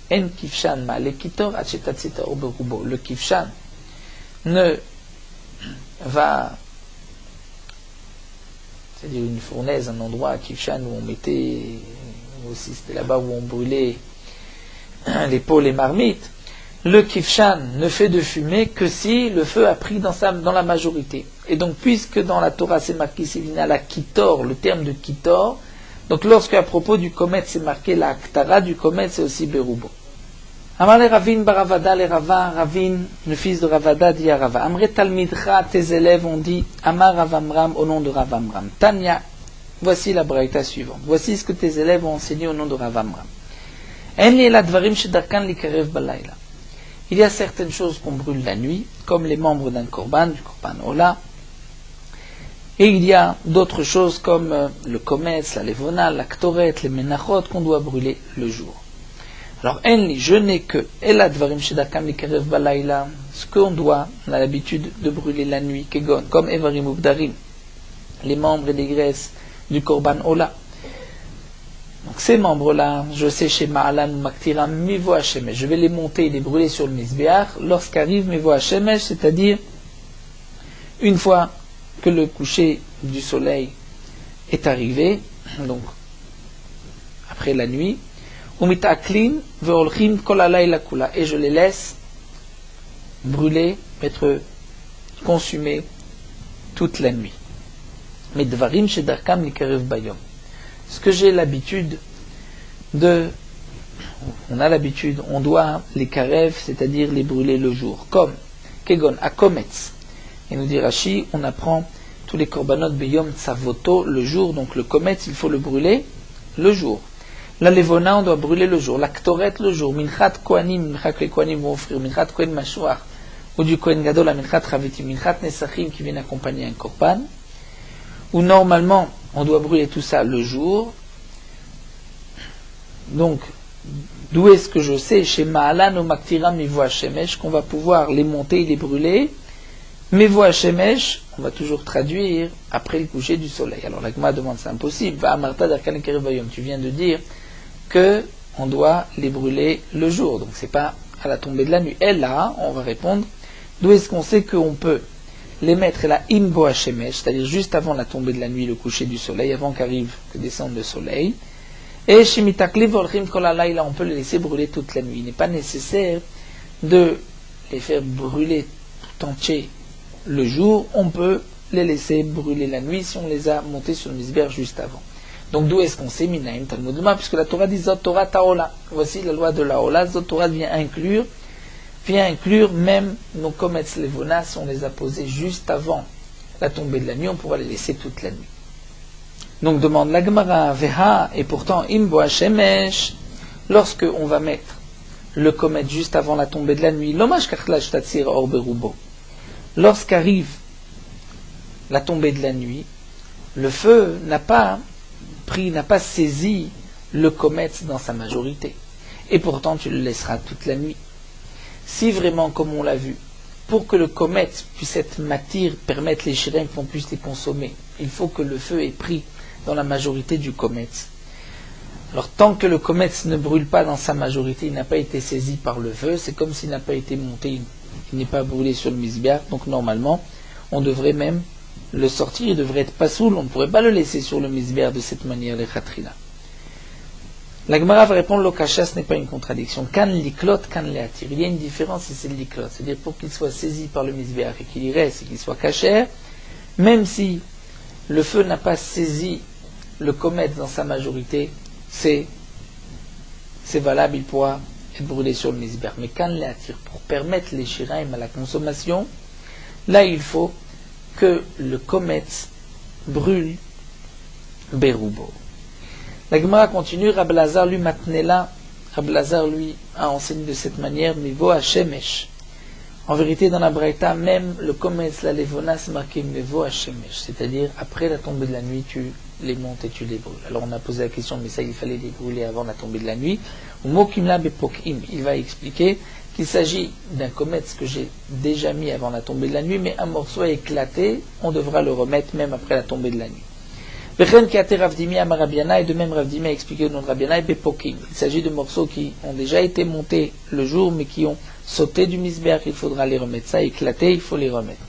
En kivshan ma le Kitor achetatzita oberubo. Le kivshan ne va, c'est-à-dire une fournaise, un endroit à Kivshan où on mettait, aussi c'était là-bas où on brûlait les pots, les marmites. Le Kivshan ne fait de fumée que si le feu a pris dans la majorité. Et donc, puisque dans la Torah c'est marqué Sivina la Kitor, le terme de Kitor, donc lorsque à propos du kometz c'est marqué la Aktara du kometz, c'est aussi Berubo. Amar le Ravin Baravada, le Ravin, le fils de Ravada, dit à Rava, Amre Talmidra, tes élèves ont dit, Amar Ravamram, au nom de Ravamram. Tanya, voici la braïta suivante. Voici ce que tes élèves ont enseigné au nom de Ravamram. En li la dvarim shedarkan likarev balayla. Il y a certaines choses qu'on brûle la nuit, comme les membres d'un korban, du korban ola. Et il y a d'autres choses comme le kometz, la levona, la ktoret, les menachot, qu'on doit brûler le jour. Alors, enli, je n'ai que, eladvarim shedarkam likarev balayla, ce qu'on doit, on a l'habitude de brûler la nuit, kegon, comme evarim ubdarim, les membres et les graisses du korban ola. Donc ces membres-là, je sais chez Ma'alan ou Maktiram, Mivo Hashemesh, je vais les monter et les brûler sur le Mizbeach lorsqu'arrive Mivo Hashemesh, c'est-à-dire une fois que le coucher du soleil est arrivé, donc après la nuit, et je les laisse brûler, être consumés toute la nuit. Mais dvarim shedarkam nikarev bayom. Ce que j'ai l'habitude on doit les karev, c'est-à-dire les brûler le jour. Comme kegon akometz. Et nous dit Rashi, on apprend tous les korbanot beyom tsavoto le jour, donc le kometz, il faut le brûler le jour. La levona, on doit brûler le jour. La ktoret le jour. Minchat kohanim, minchat les kohanim vont offrir. Minchat kohen mashouach. Ou du kohen gadol, la minchat ravitim. Minchat nesachim qui viennent accompagner un korban. Ou normalement, on doit brûler tout ça le jour. Donc, d'où est-ce que je sais, chez Ma'alan ou Maktiram Mivoa Shemesh, qu'on va pouvoir les monter et les brûler. Mivoa Shemesh, on va toujours traduire après le coucher du soleil. Alors la Gemara demande, c'est impossible. Va Amarta Darkan Kerevayom, tu viens de dire que on doit les brûler le jour, donc c'est pas à la tombée de la nuit. Et là, on va répondre, d'où est-ce qu'on sait qu'on peut les mettre là Imbo Hashemesh, c'est-à-dire juste avant la tombée de la nuit, le coucher du soleil, avant que descende le soleil. Et Shemitakli Volchim Kolalayla, on peut les laisser brûler toute la nuit. Il n'est pas nécessaire de les faire brûler tout entier le jour, on peut les laisser brûler la nuit si on les a montés sur le misber juste avant. Donc d'où est-ce qu'on sait Minaim Talmud Loma, puisque la Torah dit Zot Torah Taola. Voici la loi de la Ola. Zot Torah vient inclure même nos Kometz Levona, si on les a posés juste avant la tombée de la nuit, on pourra les laisser toute la nuit. Donc demande la Gemara Veha, et pourtant Imbo Hashemesh, lorsque on va mettre le Komet juste avant la tombée de la nuit, Lomash Kachlash Tatsir Or Berubo, lorsqu'arrive la tombée de la nuit, le feu n'a pas saisi le kometz dans sa majorité. Et pourtant, tu le laisseras toute la nuit. Si vraiment, comme on l'a vu, pour que le kometz puisse être matir, permettre les shirem qu'on puisse les consommer, il faut que le feu ait pris dans la majorité du kometz. Alors, tant que le kometz ne brûle pas dans sa majorité, il n'a pas été saisi par le feu, c'est comme s'il n'a pas été monté, il n'est pas brûlé sur le misbeach, donc normalement, on devrait même le sortir, il devrait être pas soul, on ne pourrait pas le laisser sur le misbeach de cette manière, les khatrina. La Gemara va répondre, l'okasha, ce n'est pas une contradiction. Kan liklot, kan leatir. Il y a une différence et c'est liklot. C'est-à-dire, pour qu'il soit saisi par le misbeach et qu'il y reste et qu'il soit kasher, même si le feu n'a pas saisi le kometz dans sa majorité, c'est valable, il pourra être brûlé sur le misbeach. Mais kan leatir, pour permettre les shiraim à la consommation, là, il faut que le kometz brûle berubo. La Gemara continue, Rabbi Lazar lui matnela, Rabbi Lazar lui a enseigné de cette manière, Mivo Hashemesh. En vérité, dans la Braïta, même le kometz, la levona, c'est marqué Mivo Hashemesh, c'est-à-dire après la tombée de la nuit, tu les montes et tu les brûles. Alors on a posé la question, mais ça il fallait les brûler avant la tombée de la nuit. Mokimla bepokim, il va expliquer qu'il s'agit d'un kometz que j'ai déjà mis avant la tombée de la nuit, mais un morceau a éclaté, on devra le remettre même après la tombée de la nuit. Vechen Kiate Ravdimi Amarabiana, et de même Ravdimi a expliqué au nom de Rabiana, et Bepokim. Il s'agit de morceaux qui ont déjà été montés le jour, mais qui ont sauté du misbeach, il faudra les remettre. Ça a éclaté, il faut les remettre.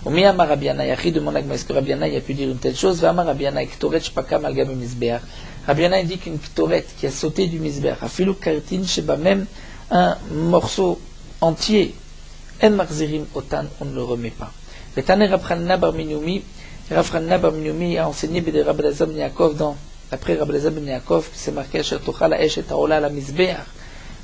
Omi Amarabiana, Yachi demande à est-ce que Rabiana a pu dire une telle chose? Amarabiana, Ktoret Shpakam Algam Misbeach. Rabiana indique une Ktoret qui a sauté du misbeach. Afilu Kartin Sheba, même un morceau entier. En Marzirim Otan, on ne le remet pas. Vetane Rabchanna Bar Minumi, Rabchanna Bar Minumi a enseigné de Rabbi Elazar ben Yaakov après Rabbi Elazar ben Yaakov, qui s'est marqué Asher Tochal Ha'esh et Ha'ola la Misbeach,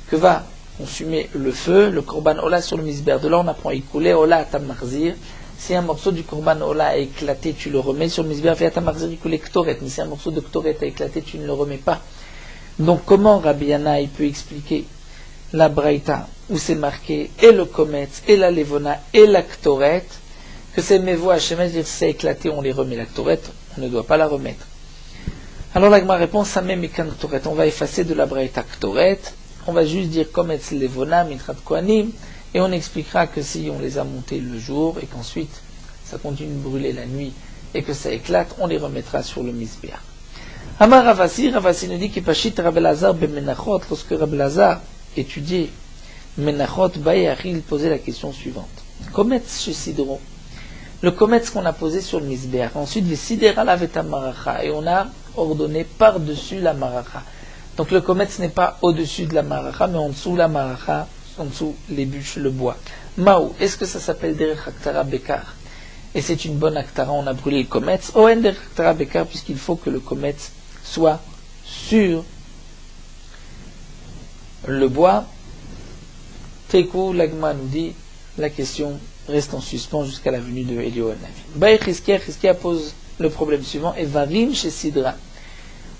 que va consumer le feu, le korban Ola sur le misbeach. De là on apprend Ikulé Ola Atam Marzir. Si un morceau du korban Ola a éclaté, tu le remets sur le misbeach, et Atam Marzir Ikulé Ktoret. Mais si un morceau de Ktoret a éclaté, tu ne le remets pas. Donc comment Rabbi Yana il peut expliquer la Braïta, où c'est marqué et le kometz, et la levona, et la Ktoret, que c'est Mevo Hashemesh, dire c'est éclaté, on les remet. La Ktoret, on ne doit pas la remettre. Alors la répond, ça même est qu'un Ktoret. On va effacer de la Braïta Ktoret, on va juste dire kometz levona, mitrat kohanim, et on expliquera que si on les a montés le jour, et qu'ensuite ça continue de brûler la nuit, et que ça éclate, on les remettra sur le misbeach. Amar Ravasi nous dit qu'il pachit Rabbi Elazar ben Menachot, lorsque Rabbi Elazar étudiait Menachot Bayari, il posait la question suivante. Kometz chez Sidro. le kometz qu'on a posé sur le misbéach. Ensuite, les sidera laveta maracha, et on a ordonné par-dessus la maracha. Donc le kometz n'est pas au-dessus de la maracha, mais en dessous la maracha, en dessous les bûches, le bois. Maou, est-ce que ça s'appelle derech aktara bekar? Et c'est une bonne aktara, on a brûlé le kometz. Oen derech aktara bekar, puisqu'il faut que le kometz soit sur le bois. Tekou, l'agma nous dit, la question reste en suspens jusqu'à la venue de Elio Hanavi. Baï Chizkia pose le problème suivant, et varim chez Sidra.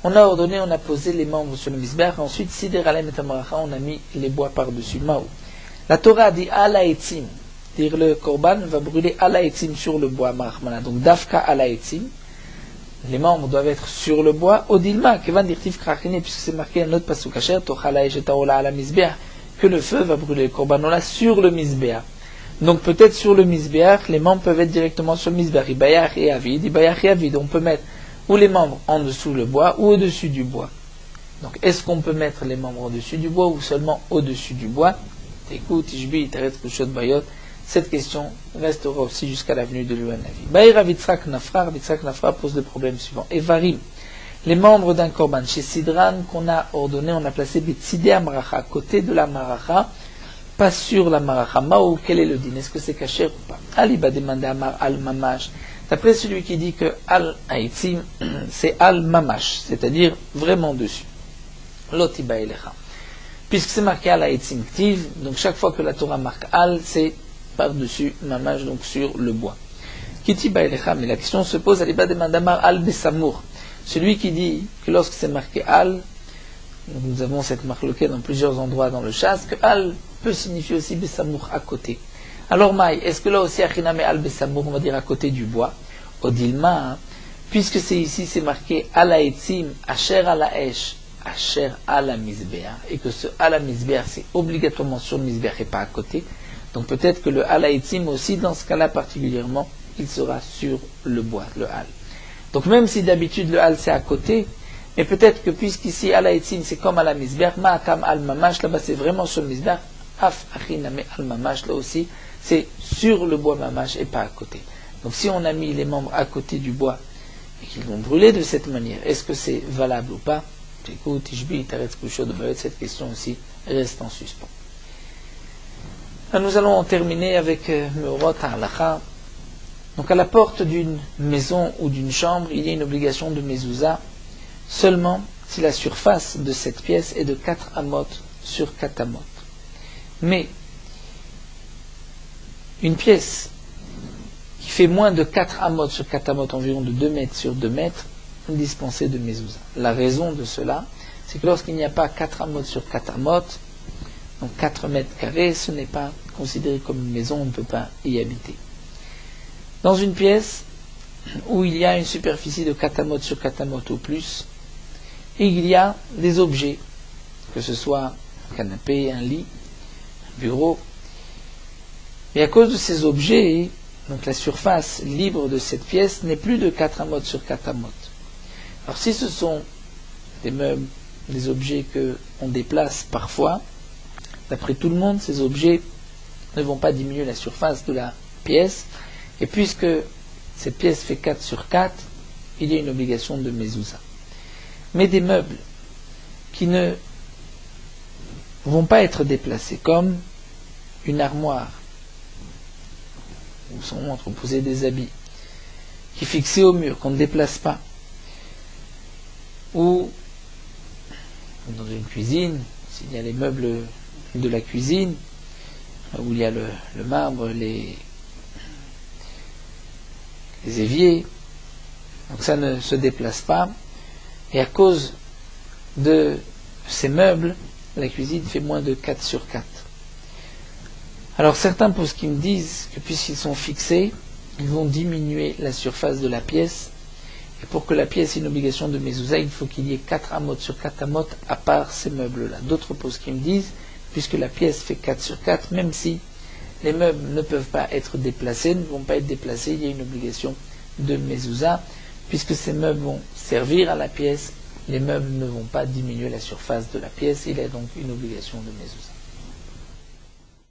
On a ordonné, on a posé les membres sur le misbéach, ensuite Sidra Alem et Amaracha, on a mis les bois par-dessus. Maou. La Torah a dit Alaetzim, dire le korban va brûler Alaetzim sur le bois, Marachmana. Donc Dafka Alaetzim, les membres doivent être sur le bois. Odilma, Kevan Dirtiv Krachine, puisque c'est marqué un autre pasuk kasher, Tochal Aesh et Taola ala misbéach, que le feu va brûler le korban, on l'a sur le misbéach. Donc peut-être sur le misbéach, les membres peuvent être directement sur le misbéach. Ibayach et Avid, on peut mettre ou les membres en dessous le bois ou au-dessus du bois. Donc est-ce qu'on peut mettre les membres en-dessus du bois ou seulement au-dessus du bois? Écoute, Tishbi, Taret, Kushot, Bayot, cette question restera aussi jusqu'à la venue de l'Uanavi. Baïra Vitzrak Nafra pose le problème suivant. Evarim, les membres d'un korban, chez Sidran qu'on a ordonné, on a placé Betsidé Amaracha, à côté de la Maracha, pas sur la maracha. Maou, quel est le din? Est-ce que c'est caché ou pas? Ali va demander Amar al mamash. D'après celui qui dit que al haïtim, c'est al mamash, c'est-à-dire vraiment dessus. Lotiba elecha. Puisque c'est marqué al haïtim ktiv, donc chaque fois que la Torah marque al, c'est par-dessus mamash, donc sur le bois. Kitiba elecha, mais la question se pose, Ali va demander Amar al besamour. Celui qui dit que lorsque c'est marqué al, nous avons cette marque dans plusieurs endroits dans le chasse, que al peut signifier aussi Besamour à côté. Alors Maï, est-ce que là aussi Achiname al Besamour, on va dire à côté du bois? Odilma, hein, puisque c'est ici, c'est marqué Alaetzim, Asher Alaesh, Asher Ala Misbéach, et que ce Ala Misbéach, c'est obligatoirement sur le Misbéach et pas à côté. Donc peut-être que le Alaetzim aussi, dans ce cas-là particulièrement, il sera sur le bois, le Al. Donc même si d'habitude le Al c'est à côté, mais peut-être que puisqu'ici Alaetzim c'est comme à la Misbéach, Ma'akam al Mamash, là-bas c'est vraiment sur le Misbéach, Af Achiname al Mamash, là aussi c'est sur le bois Mamash et pas à côté. Donc si on a mis les membres à côté du bois et qu'ils vont brûler de cette manière, est-ce que c'est valable ou pas? Écoute, Tishbi, Taret, Kushot, cette question aussi reste en suspens. Nous allons terminer avec Meorot Halacha. Donc à la porte d'une maison ou d'une chambre, il y a une obligation de mezouza seulement si la surface de cette pièce est de 4 amot sur 4 amot. Mais une pièce qui fait moins de 4 amot sur 4 amot, environ de 2 mètres sur 2 mètres, est dispensée de mezouza. La raison de cela, c'est que lorsqu'il n'y a pas 4 amot sur 4 amot, donc 4 mètres carrés, ce n'est pas considéré comme une maison, on ne peut pas y habiter. Dans une pièce où il y a une superficie de 4 amot sur 4 amot ou plus, et il y a des objets, que ce soit un canapé, un lit, un bureau, et à cause de ces objets, donc la surface libre de cette pièce n'est plus de 4 amot sur 4 amot. Alors si ce sont des meubles, des objets qu'on déplace parfois, d'après tout le monde, ces objets ne vont pas diminuer la surface de la pièce, et puisque cette pièce fait 4 sur 4, il y a une obligation de mezouza. Mais des meubles qui ne vont pas être déplacés, comme une armoire, où sont entreposés des habits, qui est fixée au mur, qu'on ne déplace pas, ou dans une cuisine, s'il y a les meubles de la cuisine, où il y a le marbre, les éviers, donc ça ne se déplace pas, et à cause de ces meubles, la cuisine fait moins de 4 sur 4. Alors certains poskim me disent que puisqu'ils sont fixés, ils vont diminuer la surface de la pièce, et pour que la pièce ait une obligation de mezouza, il faut qu'il y ait 4 amot sur 4 amot à part ces meubles-là. D'autres poskim me disent, puisque la pièce fait 4 sur 4, même si les meubles ne peuvent pas être déplacés, ne vont pas être déplacés, il y a une obligation de mezouza, puisque ces meubles vont servir à la pièce, les meubles ne vont pas diminuer la surface de la pièce, il y a donc une obligation de mezouza.